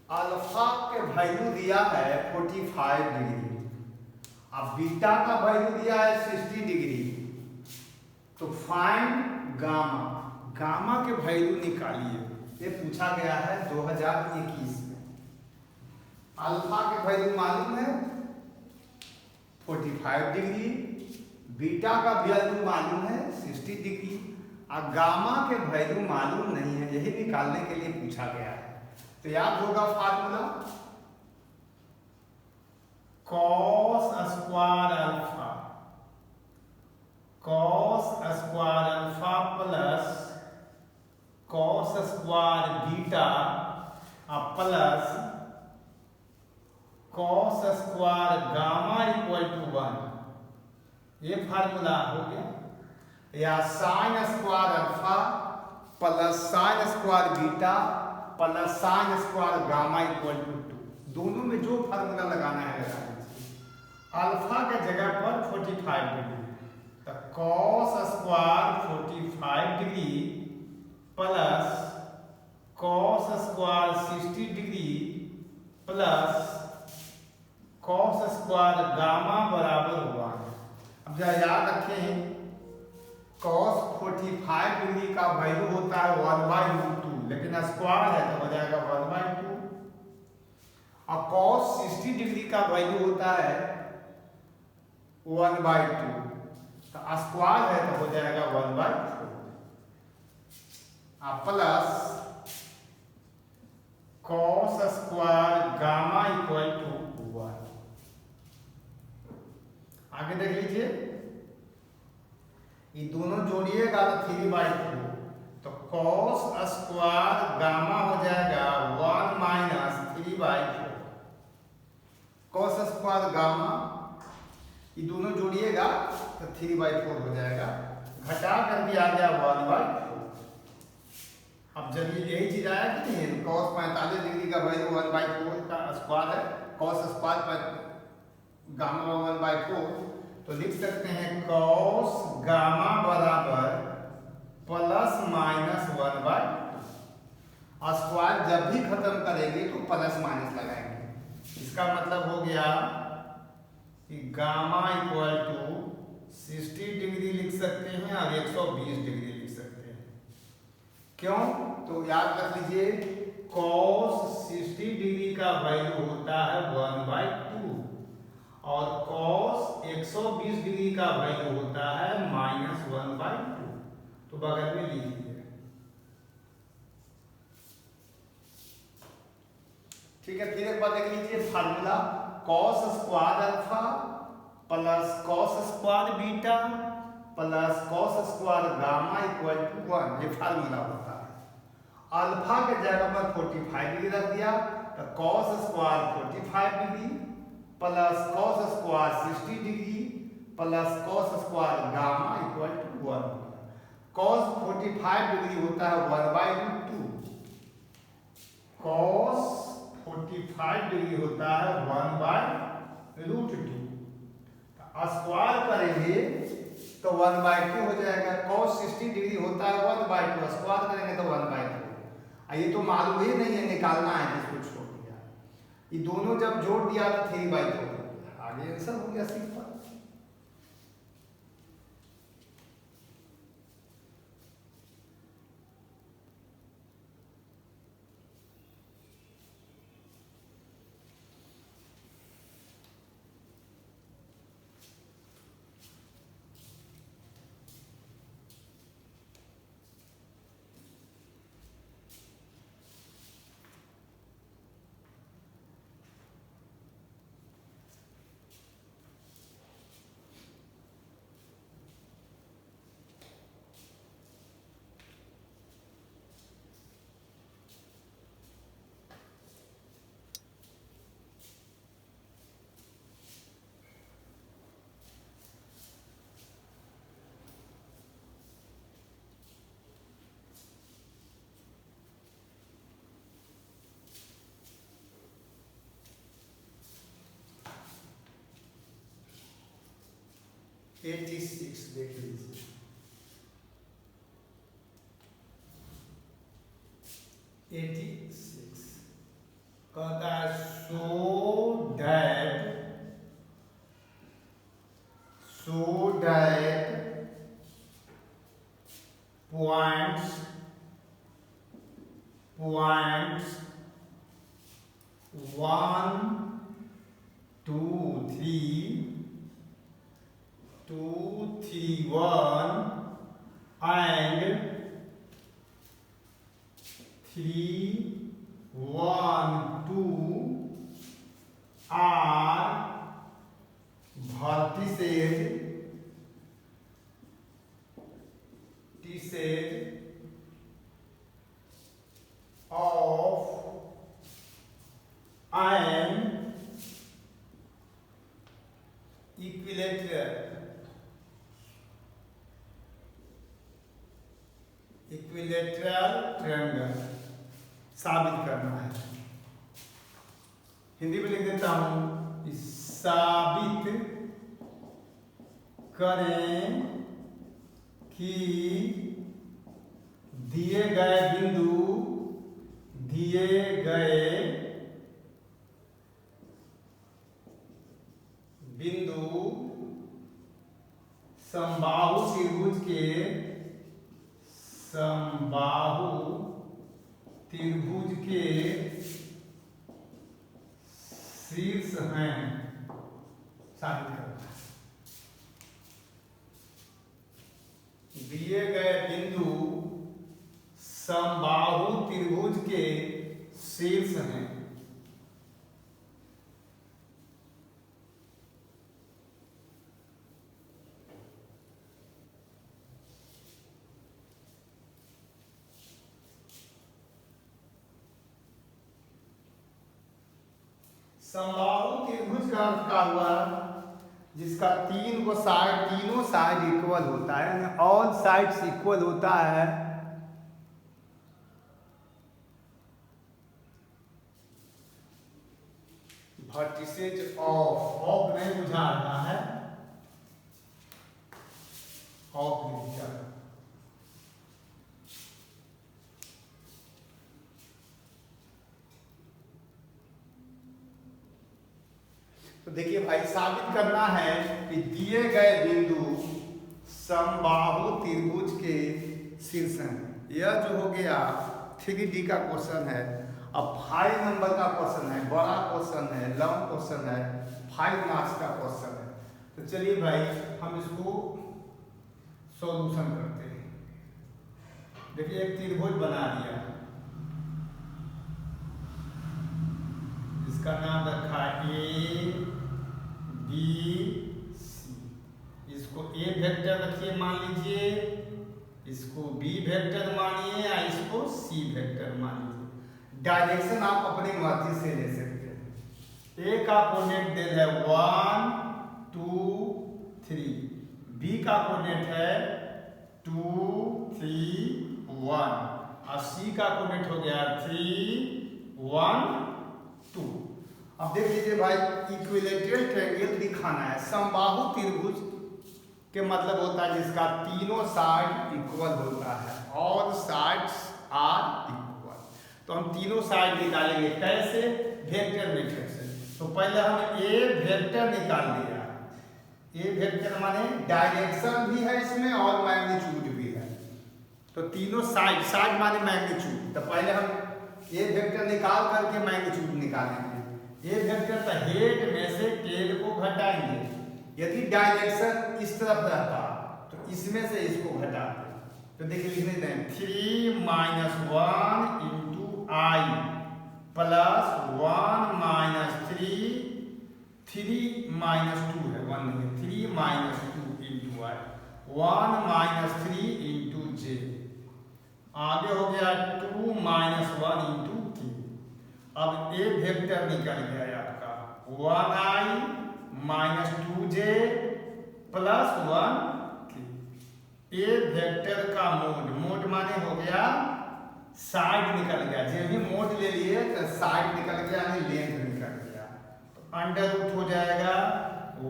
Alpha के value दिया है 45 डिग्री, अब बीटा का वैल्यू दिया है 60 डिग्री, तो फाइंड गामा, गामा के वैल्यू निकालिए। ये पूछा गया है 2021 में। अल्फा के वैल्यू मालूम है 45 डिग्री, बीटा का वैल्यू मालूम है 60 डिग्री, और गामा के वैल्यू मालूम नहीं है, यही निकालने के लिए पूछा गया है। तो याद होगा formula, cos square alpha, cos square alpha plus cos square beta plus cos square gamma equal to 1, ये फार्मूला हो गया। या sine square alpha plus sine square beta plus sine square gamma equal to 2, दोनों में जो formula लगाना है लगा लीजिए। अल्फा के जगह पर 45 डिग्री, तो cos square 45 degree plus cos square 60 degree plus cos square gamma बराबर हुआ। अब जरा याद रखें, कॉस 45 डिग्री का वैल्यू होता है 1/2, लेकिन स्क्वायर है तो हो जाएगा 1/2, और कॉस 60 डिग्री का वैल्यू होता है 1/2, तो स्क्वायर है तो हो जाएगा 1/4, plus cos square gamma equal to 1। आगे देख लीजिए, ये दोनों जोड़िएगा तो 3/4, तो कॉस स्क्वायर गामा हो जाएगा 1 माइनस 3/4, कॉस स्क्वायर गामा, ये दोनों जोड़िएगा तो 3/4 हो जाएगा, घटा करके आ गया 1/4। अब जब ये यही चीज आया कि नहीं, कॉस 45 डिग्री का वैल्यू 1/4 का स्क्वायर है, कॉस स्क्वायर पर गामा 1/4, तो लिख सकते हैं कॉस गामा बराबर प्लस माइनस 1/2। स्क्वायर जब भी खत्म करेंगे तो प्लस माइनस लगाएंगे, इसका मतलब हो गया कि गामा इक्वल टू 60 डिग्री लिख सकते हैं और 120 डिग्री लिख सकते हैं। क्यों? तो याद रख लीजिए, कॉस 60 डिग्री का वैल्यू होता है 1/2 और कॉस 120 डिग्री का वैल्यू होता है -1/2, तो बगल में लिख लीजिए। ठीक है, फिर एक बार देख लीजिए formula, cos square alpha plus cos square beta plus cos square gamma equal to 1, ये फार्मूला होता है। अल्फा के जगह पर 45 डिग्री रख दिया, तो cos square 45 degree plus cos square 60 degree plus cos square gamma equal to 1। Cos 45 degree होता है 1/2, कॉस 45 डिग्री होता है 1/√2, स्क्वायर करेंगे तो 1/2 हो जाएगा। cos 60 डिग्री होता है 1/2, स्क्वायर करेंगे तो 1/2। ये तो मालूम ही नहीं है, निकालना है, जिसको छोड़ दिया। ये दोनों जब जोड़ दिया तो 3/4 हो गया, आगे आंसर हो गया सिंपल। देख लीजिए, 86 कहता है so that points 1 2 3 1 and 3 1 2 are vertices of an equilateral triangle साबित करना है। हिंदी में लिख देता हूं, साबित करें कि दिए गए बिंदु समबाहु त्रिभुज के शीर्ष हैं, साबित करना है। दिए गए बिंदु समबाहु त्रिभुज के शीर्ष हैं। समबाहु त्रिभुज का अर्थ क्या हुआ, जिसका तीनों साइड इक्वल होता है, यानी ऑल साइड्स इक्वल होता है। वर्टिसेज ऑफ नहीं बुझा रहा है, ऑफ नहीं बुझा रहा। तो देखिए भाई, साबित करना है कि दिए गए बिंदु समबाहु त्रिभुज के शीर्ष हैं। यह जो हो गया 3D का क्वेश्चन है। अब 5 नंबर का क्वेश्चन है, बड़ा क्वेश्चन है, लॉन्ग क्वेश्चन है, 5 मार्क्स का क्वेश्चन है। तो चलिए भाई, हम इसको सॉल्यूशन करते हैं। देखिए, एक त्रिभुज बना दिया, इसका नाम रखा A B C। इसको A वेक्टर रखिए, मान लीजिए, इसको B वेक्टर मानिए या इसको C वेक्टर मानिए। डायरेक्शन आप अपनी मर्जी से ले सकते हैं। A का कोऑर्डिनेट दे है 1 2 3, B का कोऑर्डिनेट है 2 3 1 और C का कोऑर्डिनेट हो गया 3 1 2। अब देख लीजिए भाई, इक्विलेटरल ट्रायंगल दिखाना है। समबाहु त्रिभुज के मतलब होता है जिसका तीनों साइड इक्वल होता है, ऑल साइड्स आर इक्वल। तो हम तीनों साइड निकालेंगे कैसे? वेक्टर मेथड से। तो पहले हम ए वेक्टर निकाल लिया। ए वेक्टर माने डायरेक्शन भी है इसमें और मैग्नीट्यूड भी है। तो तीनों साइड माने मैग्नीट्यूड। तो पहले हम ए वेक्टर निकाल करके मैग्नीट्यूड निकालेंगे। ए वेक्टर तो हेड में से टेल को घटाएंगे। यदि डायरेक्शन इस तरफ रहता तो इसमें से इसको घटाते। तो देखिए, लिख लेते हैं 3 - 1 × I प्लस 1 - 3 3 - 2 है, 1 नहीं, 3 - 2 × I 1 - 3 × J। आगे हो गया 2 - 1 × K। अब ए वेक्टर निकल गया आपका 1I - 2J प्लस 1K। ए वेक्टर का मोड माने हो गया साइड निकल गया। जब भी मोड ले लिए तो साइड निकल गया, यानी लेंथ निकल गया। तो अंडर रूट हो जाएगा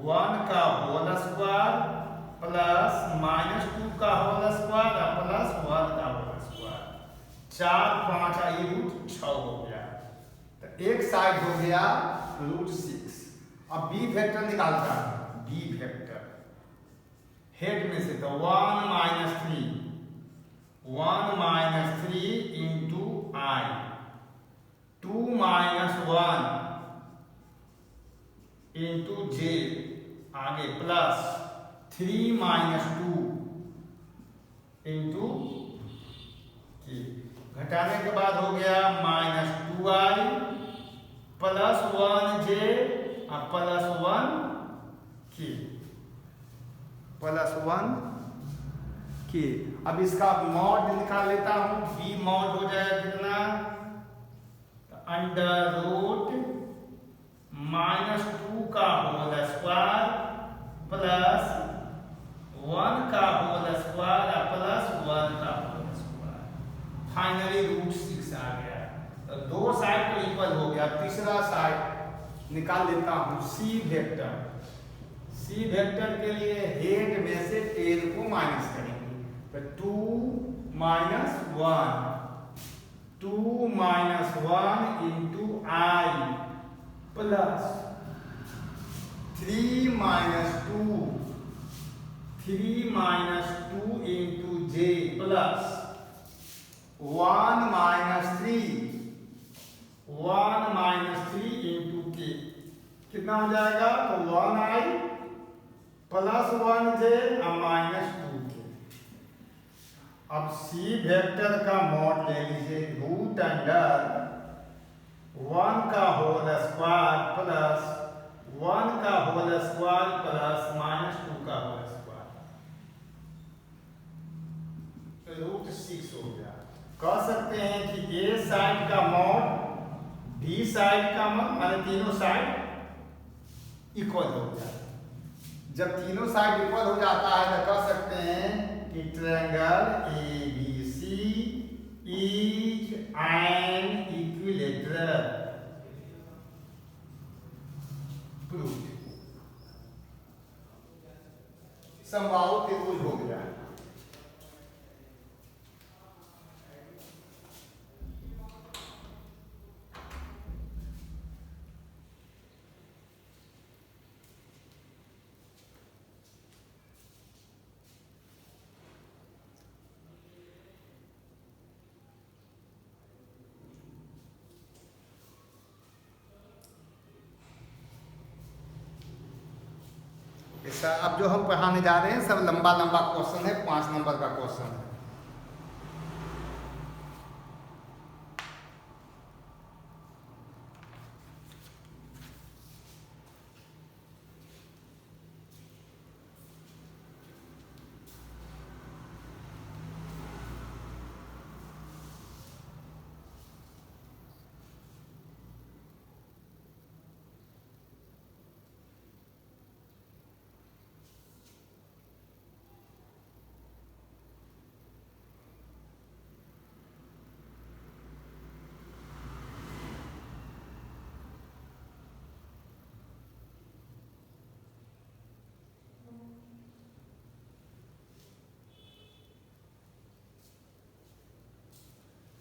1 का होल स्क्वायर प्लस -2 का होल स्क्वायर प्लस 1 का होल स्क्वायर। 4 5 रूट 6 हो गया। तो एक साइड हो गया √6। अब बी फैक्टर निकालता है, बी फैक्टर हेड में से, तो 1 - 3 इंटू I, 2 - 1 इंटू J, आगे प्लस 3 - 2 इंटू K। घटाने के बाद हो गया -2I plus 1J plus 1K, plus 1K। अब इसका मॉड निकाल लेता हूं, बी मॉड हो जाएगा कितना, √-2 का होल स्क्वायर प्लस 1 का होल स्क्वायर प्लस 1 का होल स्क्वायर, फाइनली √6 आ गया। तो दो साइड तो इक्वल हो गया। तीसरा साइड निकाल लेता हूं, सी वेक्टर। सी वेक्टर के लिए हेड में से टेल को माइनस करेंगे, तो 2 - 1 into I plus 3 - 2 into J plus 1 - 3 into K। कितना हो जाएगा, तो 1I plus 1J minus 2K। अब सी वेक्टर का मॉड ले लीजिए, √1 का होल स्क्वायर प्लस 1 का होल स्क्वायर प्लस -2 का होल स्क्वायर, √6 हो गया। कह सकते हैं कि ए साइड का मॉड बी साइड का मॉड, माने तीनों साइड इक्वल हो गया। जब तीनों साइड इक्वल हो जाता है तो कह सकते हैं कि triangle ABC is an equilateral. Proved, समबाहु त्रिभुज हो गया। अब जो हम पढ़ाने जा रहे हैं सब लंबा लंबा क्वेश्चन है, 5 नंबर का क्वेश्चन है।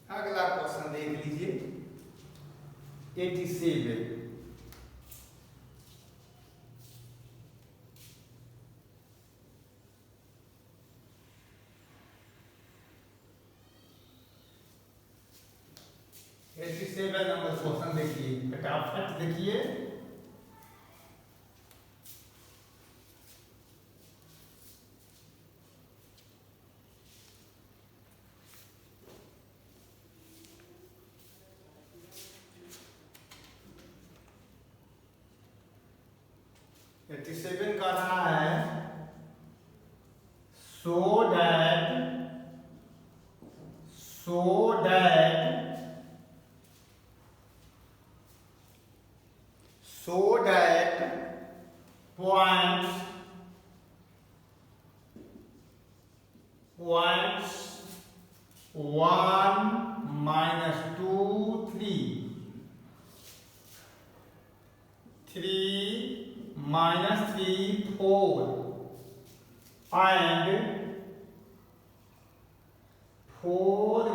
अगला क्वेश्चन देख लीजिए, 87। नंबर क्वेश्चन देखिए, फटाफट देखिए। सेवन का रहा है, so that points 1 - 2 3 -3 4 and 4 -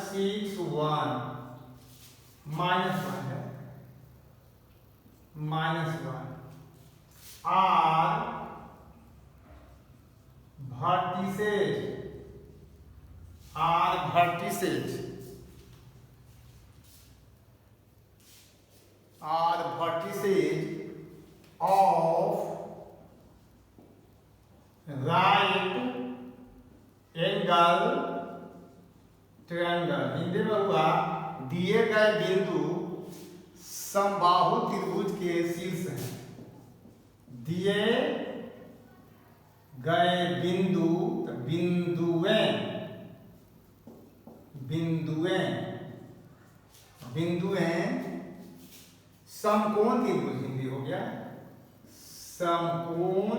6 1 -1 है। -1 are vertices of right angle triangle। Hindi में हुआ दिए गए बिंदु समबाहु त्रिभुज के शीर्ष हैं। दिए गए बिंदु बिंदुएं समकोण त्रिभुज, हिंदी हो गया समकोण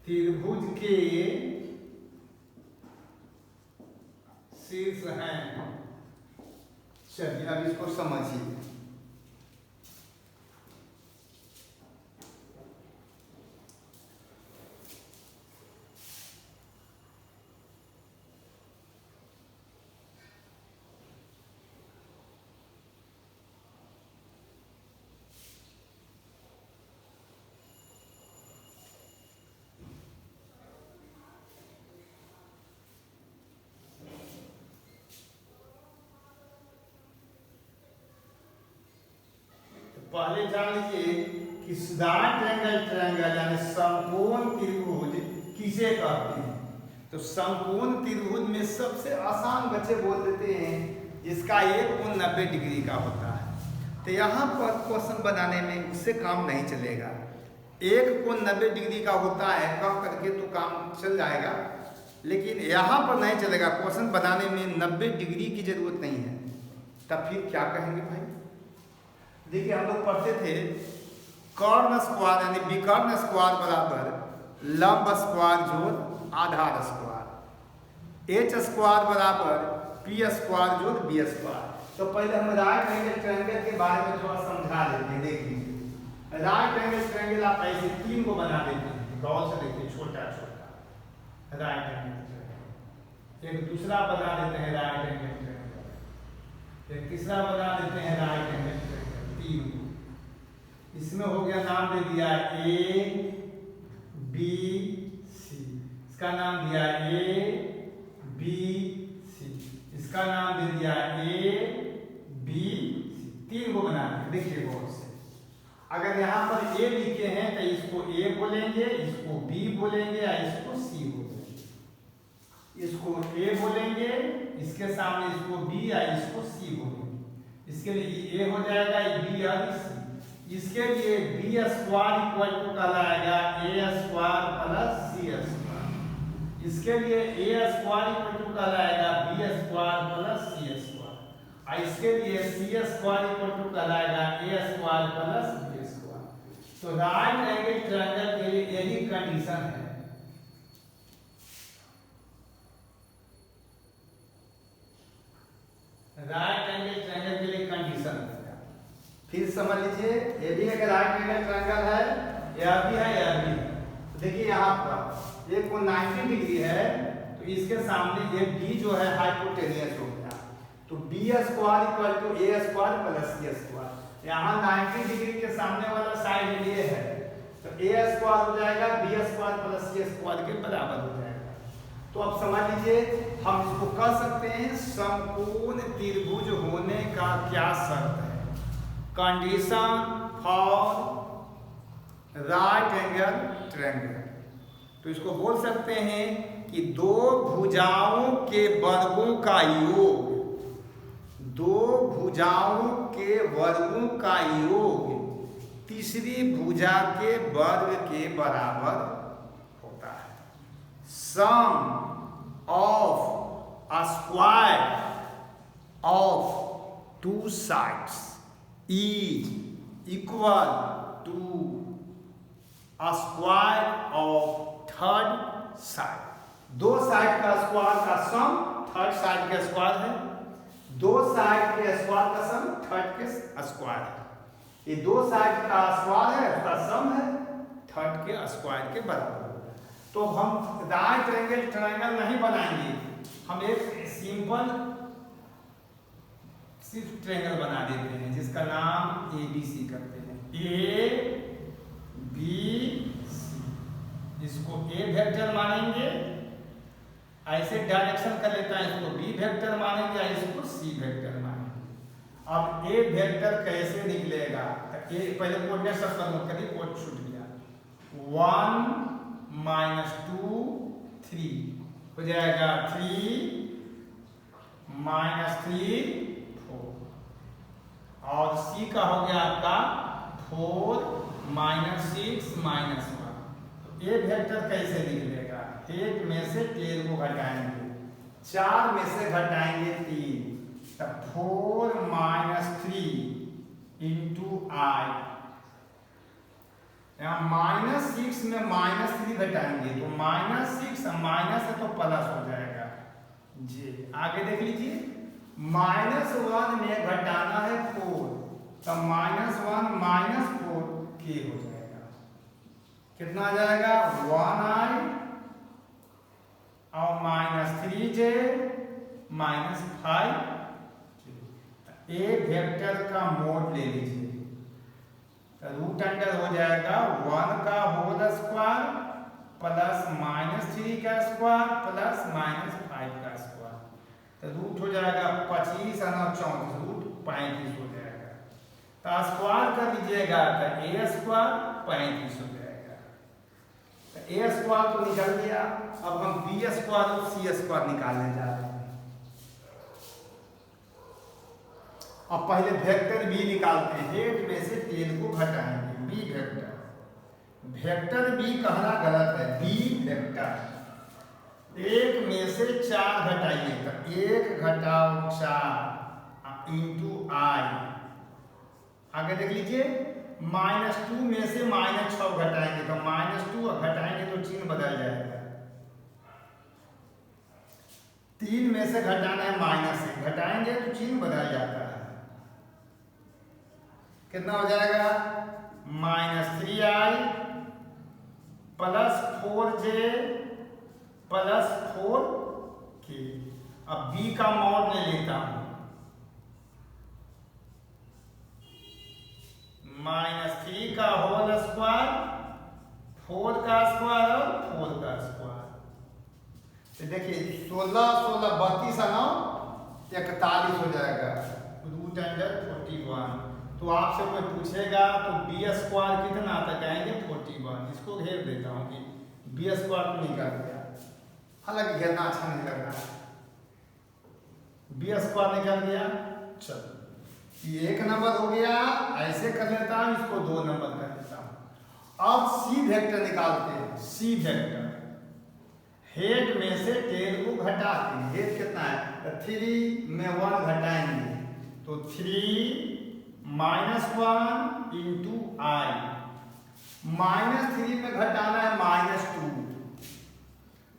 त्रिभुज के शीर्ष हैं। चलिए अब इसको समझिए। पहले जान लीजिए कि राइट एंगल ट्रायंगल यानी समकोण त्रिभुज किसे कहते हैं। तो समकोण त्रिभुज में सबसे आसान बच्चे बोल देते हैं जिसका एक कोण 90 डिग्री का होता है। तो यहाँ पर क्वेश्चन बनाने में उससे काम नहीं चलेगा। एक कोण 90 डिग्री का होता है कह करके तो काम चल जाएगा, लेकिन यहाँ पर नहीं चलेगा। क्वेश्चन बनाने में 90 डिग्री की जरूरत नहीं है। तब फिर क्या कहेंगे भाई? देखिए हम लोग पढ़ते थे कर्ण स्क्वायर यानी विकर्ण स्क्वायर बराबर लंब स्क्वायर जोड़ आधार स्क्वायर, एच स्क्वायर बराबर पी स्क्वायर जोड़ बी स्क्वायर। तो पहले हम राइट एंगल ट्रायंगल के बारे में थोड़ा समझा देते हैं। देख लीजिए राइट एंगल ट्रायंगल आप ऐसे 3 को बना देते हैं। गौर से देखिए छोटा छोटा राइट एंगल ट्रायंगल, एक दूसरा बना देते हैं राइट एंगल ट्रायंगल, एक तीसरा बना देते हैं राइट एंगल ट्रायंगल। इसमें हो गया नाम दे दिया ए बी सी, इसका नाम दिया ए बी सी, इसका नाम दे दिया ए बी सी। 3 को बना दिया। देखिए बहुत से अगर यहाँ पर ए लिखे हैं तो इसको ए बोलेंगे, इसको बी बोलेंगे या इसको सी बोलेंगे। इसको ए बोलेंगे, इसके सामने इसको बी या इसको सी बोलेंगे। इसके लिए ए हो जाएगा बी और सी। इसके लिए बी स्क्वायर इक्वल टू कहलाएगा ए स्क्वायर प्लस सी स्क्वायर। इसके लिए ए स्क्वायर इक्वल टू कहलाएगा B square plus C square. और इसके लिए सी स्क्वायर इक्वल टू कहलाएगा ए स्क्वायर प्लस बी स्क्वायर। तो राइट एंगल ट्रायंगल के लिए यही कंडीशन है। राइट एंगल ट्रायंगल के लिए कंडीशन है। फिर समझ लीजिए ये भी एक राइट एंगल ट्रायंगल है, यह भी है, यह भी है। तो देखिए यहाँ पर एक कोण 90 डिग्री है तो इसके सामने ये बी जो है हाइपोटेनियस हो गया। तो B square equal to A square plus C square. यहाँ 90 डिग्री के सामने वाला साइड ये है तो ए स्क्वायर हो जाएगा B square plus C square के बराबर हो जाएगा। तो अब समझ लीजिए हम इसको कह सकते हैं समकोण त्रिभुज होने का क्या शर्त है। Condition for right angle triangle. तो इसको बोल सकते हैं कि दो भुजाओं के वर्गों का योग, दो भुजाओं के वर्गों का योग तीसरी भुजा के वर्ग के बराबर होता है। Sum of a square of 2 sides is equal to a square of third side। 2 side का स्क्वायर का सम थर्ड साइड के स्क्वायर है, 2 साइड के स्क्वायर का सम थर्ड के स्क्वायर है। ये 2 साइड का स्क्वायर है, उसका सम है थर्ड के स्क्वायर के बराबर। तो हम राइट एंगल ट्रायंगल नहीं बनाएंगे, हम एक सिंपल सिर्फ ट्रायंगल बना देते हैं जिसका नाम ABC करते हैं, ABC। इसको A वेक्टर मानेंगे, ऐसे डायरेक्शन कर लेता है, इसको B वेक्टर मानेंगे, इसको C वेक्टर मानेंगे। अब A वेक्टर कैसे निकलेगा? तो A पहले कोऑर्डिनेट सब नोट करिए, कोड छूट गया। 1 -2 3 हो जाएगा, 3 -3 4, और C का हो गया आपका 4 -6 -1। तो A वेक्टर कैसे निकलेगा? 1 में से 13 को घटाएंगे, 4 में से घटाएंगे 3, तब 4 -3 इंटू I। यहाँ -6 में -3 घटाएंगे तो -6 माइनस है तो प्लस हो जाएगा जी। आगे देख लीजिए, -1 में घटाना है 4, तब -1 -4 के हो जाएगा। कितना आ जाएगा? 1I और -3J -5। A वेक्टर का मोड ले लीजिए, रूट अंडर हो जाएगा 1 का होल स्क्वायर प्लस -3 का स्क्वायर प्लस -5 का स्क्वायर, तो रूट हो जाएगा 25 और 34, रूट 35 हो जाएगा। तो स्क्वायर कर लीजिएगा तो A स्क्वायर 35 हो जाएगा। तो A स्क्वायर तो निकल गया, अब हम B स्क्वायर और C स्क्वायर निकालने जा रहे हैं। अब पहले वेक्टर B निकालते हैं, 8 में से 13 को घटाएंगे, B वेक्टर। वेक्टर B कहना गलत है, B वेक्टर। 1 में से 4 घटाइए तो 1 घटाओ 4 इंटू I। आगे देख लीजिए, -2 में से -6 घटाएंगे तो -2 घटाएंगे तो चिन्ह बदल जाएगा। 3 में से घटाना है -1, घटाएंगे तो चिन्ह बदल जाता है। कितना हो जाएगा? -3I plus 4J plus 4K। अब B का मॉड ले लेता हूं, -3 का होल स्क्वायर, 4 का स्क्वायर और 4 का स्क्वायर। तो देखिए 16 16 32 और 9 41 हो जाएगा, रूट अंडर 41। तो आपसे कोई पूछेगा तो B स्क्वायर कितना आता कहेंगे 41। इसको घेर देता हूँ कि B स्क्वायर तो निकल गया, हालांकि घेरना अच्छा नहीं लग रहा है। B स्क्वायर निकल गया। चलो ये 1 नंबर हो गया, ऐसे कर लेता हूँ, इसको 2 नंबर कर देता हूँ। अब C वेक्टर निकालते हैं। C वेक्टर हेड में से टेल को घटाते हैं, हेड कितना है? 3 में 1 घटाएंगे तो 3 -1 इंटू I। -3 में घटाना है -2,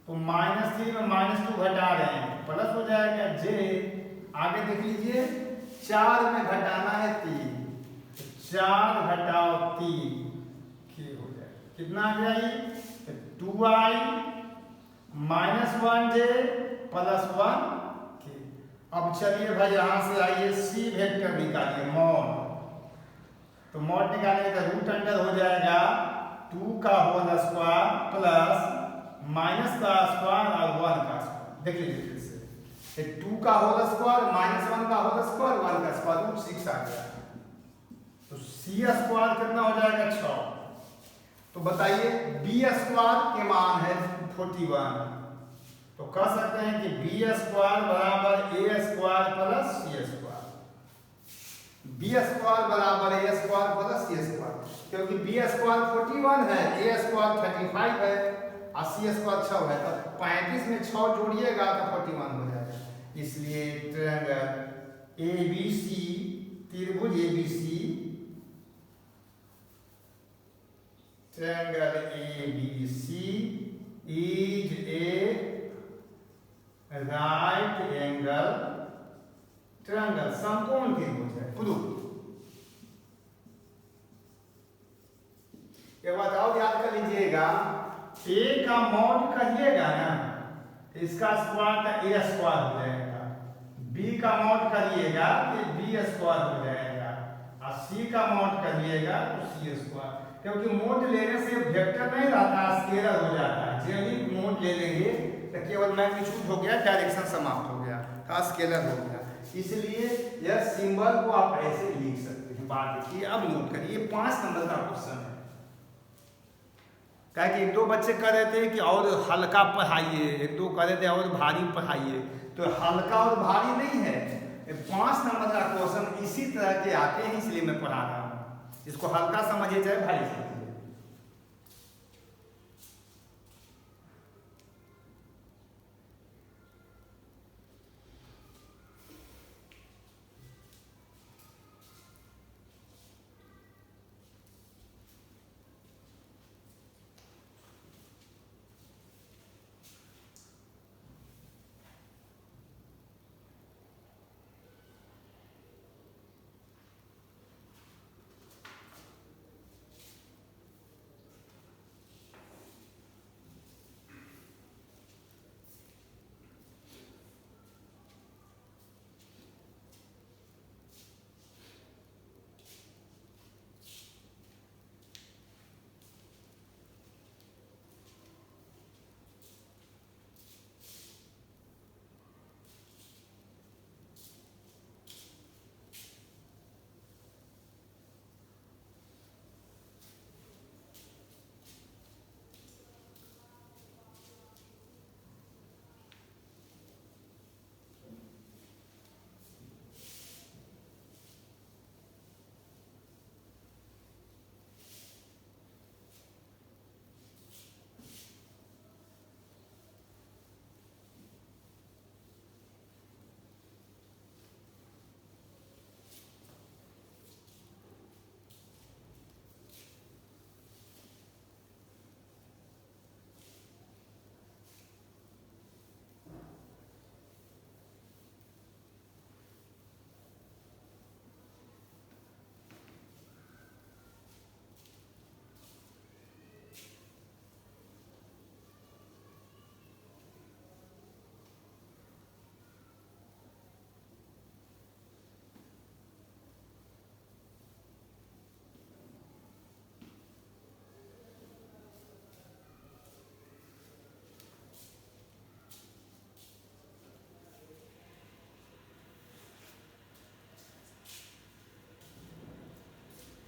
तो -3 में -2 घटा रहे हैं, प्लस हो जाएगा J। आगे देख लीजिए, 4 में घटाना है 3, 4 घटाओ 3 के हो जाएगा। कितना आ गया ये? 2I -1J प्लस 1 के। अब चलिए भाई यहां से आइए C वेक्टर निकालिए, मॉड। तो मॉड निकालेंगे तो रूट अंडर हो जाएगा 2 का होल स्क्वायर प्लस माइनस का स्क्वायर और 1 का स्क्वायर। देख लीजिए फिर से, 2 का होल स्क्वायर -1 का होल स्क्वायर 1 का स्क्वायर, रूट 6 आ गया। तो C स्क्वायर कितना हो जाएगा? 6। तो बताइए B स्क्वायर के मान है 41, तो कह सकते हैं कि B स्क्वायर बराबर A square plus C square. B square बराबर A square plus C square, क्योंकि B स्क्वायर 41 है, A स्क्वायर 35 है और C स्क्वायर 6 है, तो 35 में 6 जोड़िएगा तो 41 हो जाएगा। इसलिए ट्रायंगल ABC, त्रिभुज ABC, triangle ABC is a right angle triangle, समकोण त्रिभुज है। प्रूफ। ये बताओ, याद कर लीजिएगा, A का मॉड कहिएगा ना, इसका स्क्वायर का A स्क्वायर हो जाएगा, बी का मॉड करिएगा तो बी स्क्वायर हो जाएगा, और सी का मॉड करिएगा तो सी स्क्वायर। क्योंकि मोड लेने से वेक्टर नहीं रहता, स्केलर हो जाता है। जब ही मोड ले लेंगे तो केवल मैग्नीट्यूड हो गया, डायरेक्शन समाप्त हो गया, स्केलर हो गया। इसलिए यह सिंबल को आप ऐसे लिख सकते हैं। बात देखिए, अब नोट करिए, 5 नंबर का क्वेश्चन है। क्या कि एक दो बच्चे कह रहे थे कि और हल्का पढ़ाइए, एक दो कह रहे थे और भारी पढ़ाइए, तो हल्का और भारी नहीं है। 5 नंबर का क्वेश्चन इसी तरह के आते हैं, इसलिए मैं पढ़ा रहा हूँ। इसको हल्का समझिए चाहे भारी समझिए।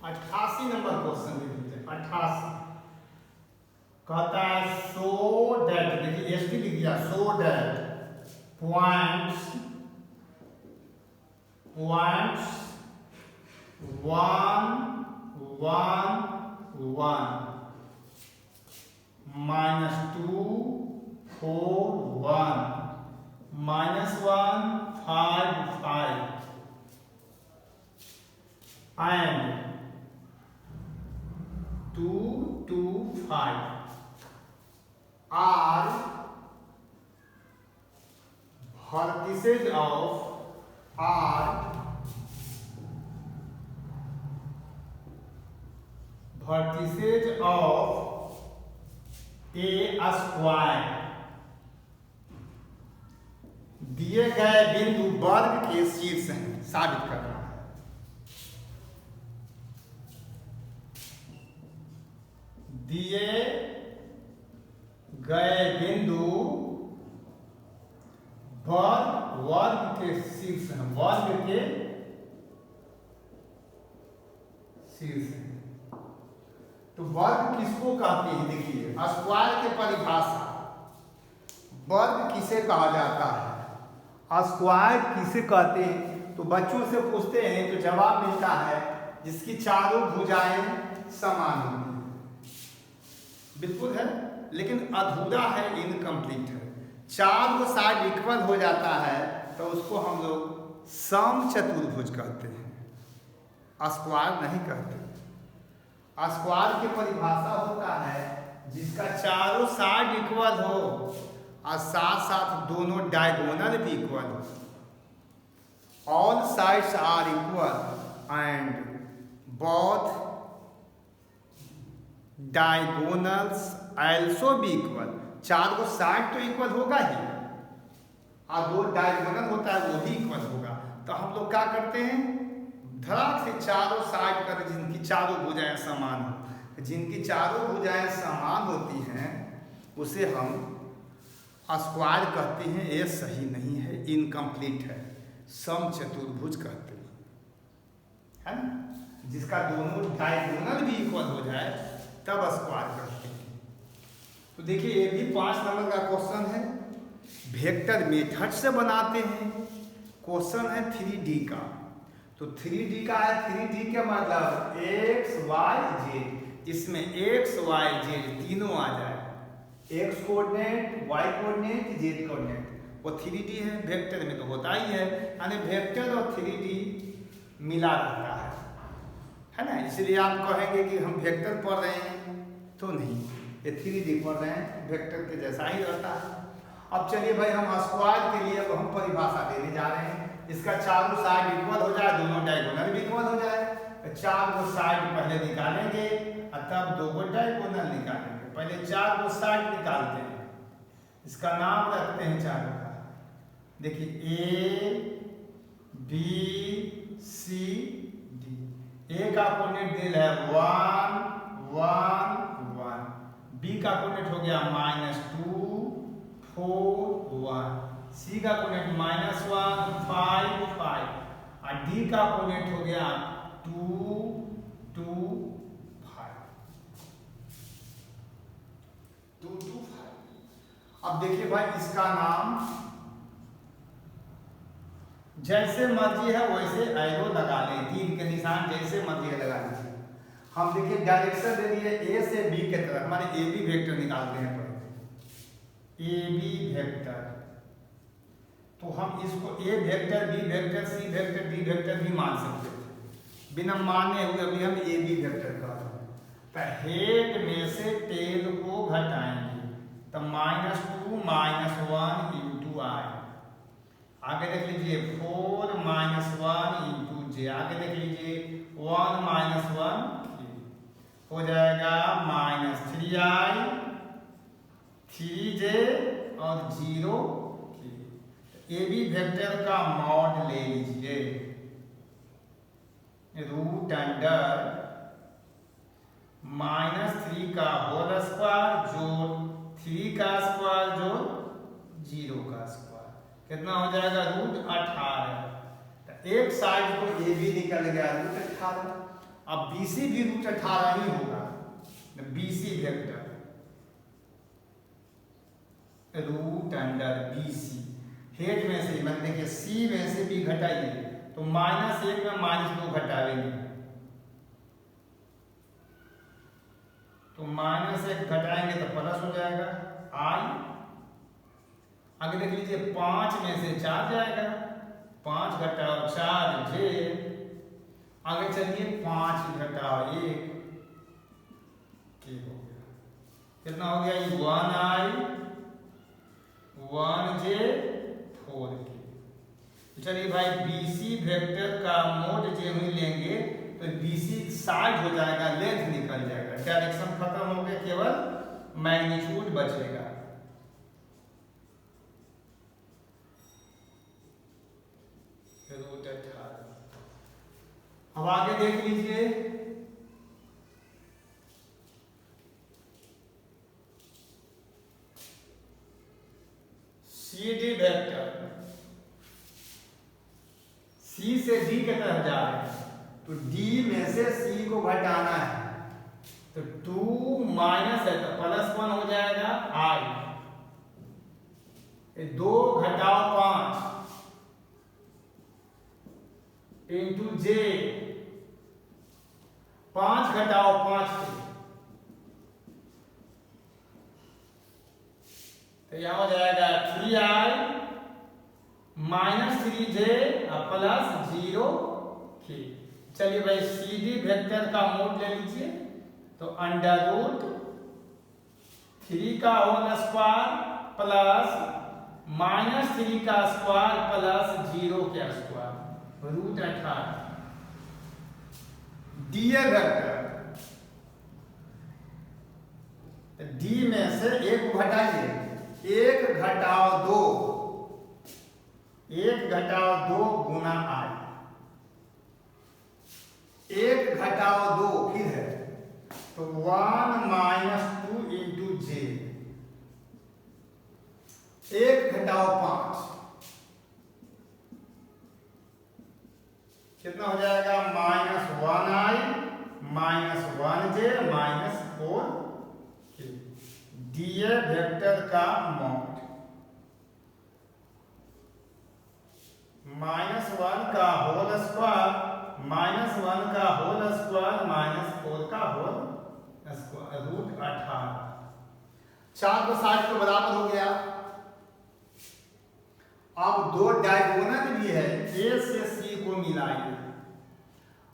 अट्ठासी नंबर क्वेश्चन लिख देते हैं। 88 कहता है सो दैट, देखिए एस टी लिख दिया, so that points 1 1 1 -2 4 1 -1 5 5 and 2 2 5 are vertices of a square। दिए गए बिंदु वर्ग के शीर्ष हैं, साबित करना है। दिए गए बिंदु वर्ग के शीर्ष हैं, वर्ग के शीर्ष हैं। तो वर्ग किसको कहते हैं? देखिए स्क्वायर के परिभाषा, वर्ग किसे कहा जाता है, स्क्वायर किसे कहते हैं? तो बच्चों से पूछते हैं तो जवाब मिलता है जिसकी चारों भुजाएं समान होती हैं। बिल्कुल है, लेकिन अधूरा है, इनकम्प्लीट है। चारों साइड इक्वल हो जाता है तो उसको हम लोग समचतुर्भुज कहते हैं, स्क्वायर नहीं कहते। स्क्वायर की परिभाषा होता है जिसका चारों साइड इक्वल हो और साथ साथ दोनों डायगोनल भी इक्वल हो। All sides are equal and both diagonals also be equal. चारों साइड तो इक्वल होगा ही और दो डायगोनल होता है वो भी इक्वल होगा। तो हम लोग क्या करते हैं, धड़ाक से चारों साइड कर, जिनकी चारों भुजाएं समान हो, जिनकी चारों भुजाएं समान होती हैं उसे हम स्क्वायर कहते हैं। ये सही नहीं है, इनकम्प्लीट है, समचतुर्भुज कहते हैं, है ना। जिसका दोनों डायगोनल भी इक्वल हो जाए तब स्क्वायर करते हैं। तो देखिए ये भी 5 नंबर का क्वेश्चन है, वेक्टर मेथड से बनाते हैं। क्वेश्चन है 3D का, तो 3D का है, 3D के मतलब x y z, इसमें x y z तीनों आ जाए, x coordinate, y coordinate, z coordinate, वो 3D है। वेक्टर में तो होता ही है, यानी वेक्टर और 3D मिला रहता है ना। इसलिए आप कहेंगे कि हम वेक्टर पढ़ रहे हैं, तो नहीं, ये 3D पढ़ रहे हैं, वेक्टर के जैसा ही रहता है। अब चलिए भाई हम स्क्वायर के लिए हम परिभाषा देने जा रहे हैं। इसका चारों साइड इक्वल हो जाए, दोनों डायगोनल भी इक्वल हो जाए, तो 4 को साइड पहले निकालेंगे और तब 2 को डायगोनल निकालेंगे। पहले 4 को साइड निकालते हैं, इसका नाम रखते हैं चारों का। देखिए A B C D, A का कोऑर्डिनेट दिया है 1 1 1, B का कोऑर्डिनेट हो गया -2 4 1, C का कोऑर्डिनेट -1 5 5, और D का कोऑर्डिनेट हो गया 2 2 5 2 2 5। अब देखिए भाई इसका नाम जैसे मर्जी है वैसे एरो लगा लें, 3 के निशान जैसे मर्जी है लगा लीजिए। हम देखिए डायरेक्शन दे दिए A से B के तरफ, हमारे AB वेक्टर निकालते हैं पहले, AB वेक्टर। तो हम इसको A vector, B vector, C vector, D vector भी मान सकते थे, बिना माने हुए अभी हम AB वेक्टर कर रहे हैं। तो हेड में से टेल को घटाएंगे, तो -2 -1 इंटू I, आगे देख लीजिए 4 -1 इंटू J, आगे देख लीजिए 1 -1 हो जाएगा -3I 3J और 0 AB वेक्टर का मॉड ले लीजिए, रूट अंडर -3 का होल स्क्वायर जोड़ 3 का स्क्वायर जोड़ 0 का स्क्वायर, कितना हो जाएगा √18। तो एक साइड को AB निकल गया √18, अब BC भी √18 ही होगा, BC vector root under BC, head में से मतलब देखिए C में से B घटाइए तो -1 में -2 घटाएंगे, तो -1 घटाएंगे तो प्लस हो जाएगा I। आगे देख लीजिए 5 में से 4 जाएगा, 5 घटाओ 4 J, आगे चलिए 5 घटाओ 1 K हो गया, कितना हो गया 1I 1J 4K। चलिए भाई BC वेक्टर का मोड जो हम लेंगे तो BC साइड हो जाएगा, लेंथ निकल जाएगा, डायरेक्शन खत्म हो गया, केवल मैग्नीट्यूड बचेगा। अब आगे देख लीजिए CD वेक्टर, C से D की तरफ जा रहे हैं, तो D में से C को घटाना है, तो 2 माइनस है तो +1 हो जाएगा I, 2 घटाओ 5 इंटू J, 5 घटाओ 5 तो यह हो जाएगा 3I -3J +0K। चलिए भाई CD वेक्टर का मोड ले लीजिए, तो √3 का होल स्क्वायर प्लस -3 का स्क्वायर प्लस 0 का स्क्वायर √18। D वेक्टर, D में से 1 घटाइए, 1 घटाओ 2 1 घटाओ 2 गुना I, 1 घटाओ 2 फिर है तो 1 माइनस 2 इंटू जे, 1 घटाओ 5 कितना हो जाएगा, minus 1i minus 1j minus 4k, दिए वेक्टर का मॉड, माइनस 1 का होल स्क्वायर माइनस 1 का होल स्क्वायर माइनस 4 का होल स्क्वायर, रूट 18, 4 को 60 के बराबर हो गया। अब दो डायगोनल भी है, ए से सी को मिलाइए।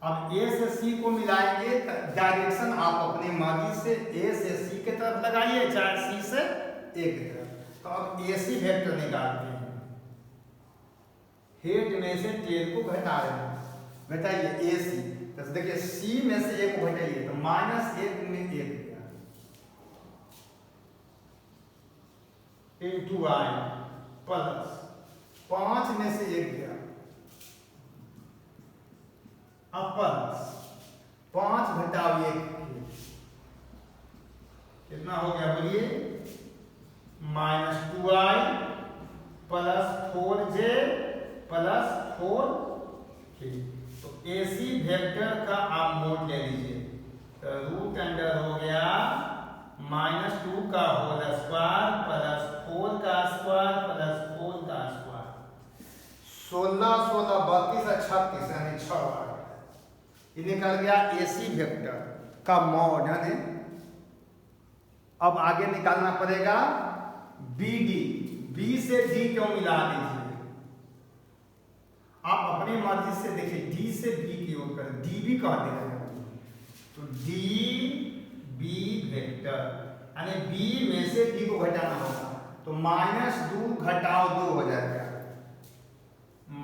अब ए से सी को मिलाएंगे, डायरेक्शन आप अपने मर्जी से ए से सी की तरफ लगाइए, चाहे सी से ए की तरफ। तो अब ए सी वेक्टर निकालते हैं, हेड में से टेल को घटा रहे हैं, घटाइए ए सी, तो देखिए सी में से ए को घटाइए तो माइनस 1 में 1 गया इंटू आई प्लस 5 में से 1 गया, अब प्लस 5 घटाओ 1 कितना हो गया बोलिए, minus 2i plus 4j plus 4k। तो AC वेक्टर का आप मोड ले लीजिए, तो रूट अंडर हो गया माइनस 2 का होल स्क्वायर प्लस 4 का स्क्वायर प्लस 4 का स्क्वायर, 16 16 32 और 36 यानी 6 आ गया। ये निकल गया AC वेक्टर का मॉड है। अब आगे निकालना पड़ेगा BD, B से D क्यों मिला दीजिए, आप अपनी मर्जी से देखिए, D से B की ओर करें, DB कह देगा तो DB वेक्टर यानी B में से D को घटाना होगा, तो माइनस 2 घटाओ 2 हो जाएगा,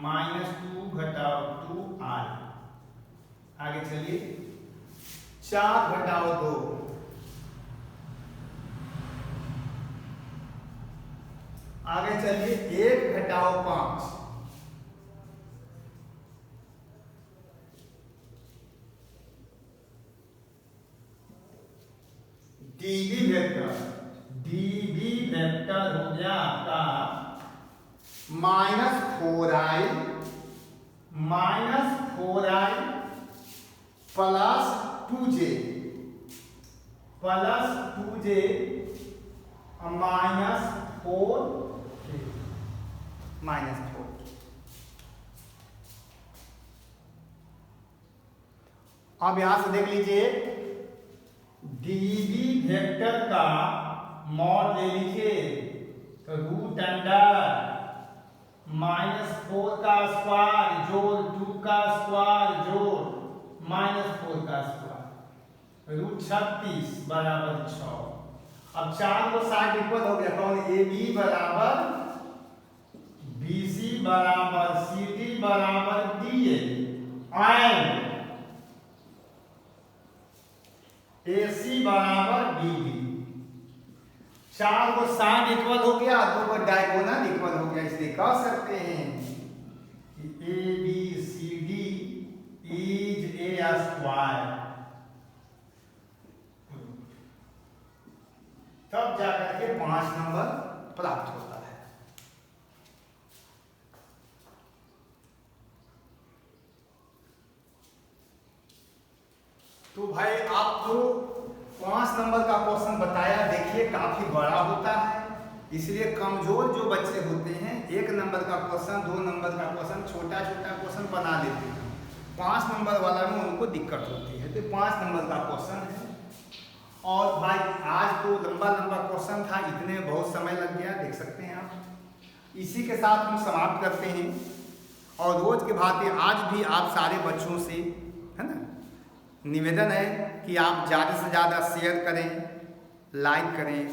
माइनस 2 घटाओ 2i। आगे चलिए 4 घटाओ 2, आगे चलिए 1 घटाओ 5, डीबी वेक्टर हो गया आपका minus 4i plus 2j minus 4 minus 4। अब यहां से देख लीजिए डीबी वेक्टर का मॉड ले लीजिए, तो रूट अंडर माइनस 4 का स्क्वायर जोड़ 2 का स्क्वायर जोड़ माइनस 4 का स्क्वायर, रूट 36 बराबर 6। अब 4 को 60 इक्वल हो गया, कौन ए बी बराबर BC बराबर CD बराबर DA एंड AC बराबर BD। 4 को 60 इक्वल हो गया, 2 को डायगोनल इक्वल हो गया, इसलिए कह सकते हैं कि ABCD इज ए स्क्वायर। तब जाकर के 5 नंबर प्राप्त होता है। तो भाई आपको 5 नंबर का क्वेश्चन बताया, देखिए काफी बड़ा होता है, इसलिए कमजोर जो बच्चे होते हैं 1 नंबर का क्वेश्चन 2 नंबर का क्वेश्चन छोटा छोटा क्वेश्चन बना लेते हैं, 5 नंबर वाला में उनको दिक्कत होती है। तो 5 नंबर का क्वेश्चन है। और भाई आज तो लंबा लंबा क्वेश्चन था, इतने बहुत समय लग गया, देख सकते हैं आप। इसी के साथ हम समाप्त करते हैं, और रोज के भांति आज भी आप सारे बच्चों से है ना निवेदन है कि आप ज़्यादा से ज़्यादा शेयर करें, लाइक करें,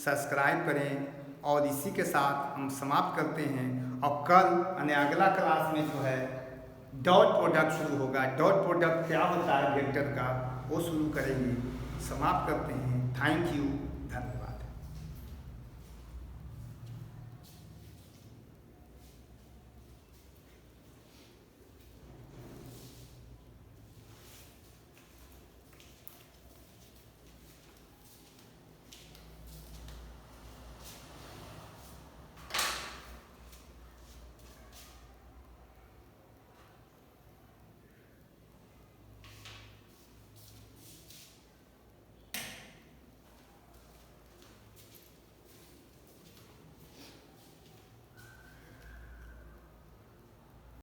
सब्सक्राइब करें, और इसी के साथ हम समाप्त करते हैं। और कल यानी अगला क्लास में जो है डॉट प्रोडक्ट शुरू होगा। डॉट प्रोडक्ट क्या होता है वेक्टर का, वो शुरू करेंगे। समाप्त करते हैं। Thank you.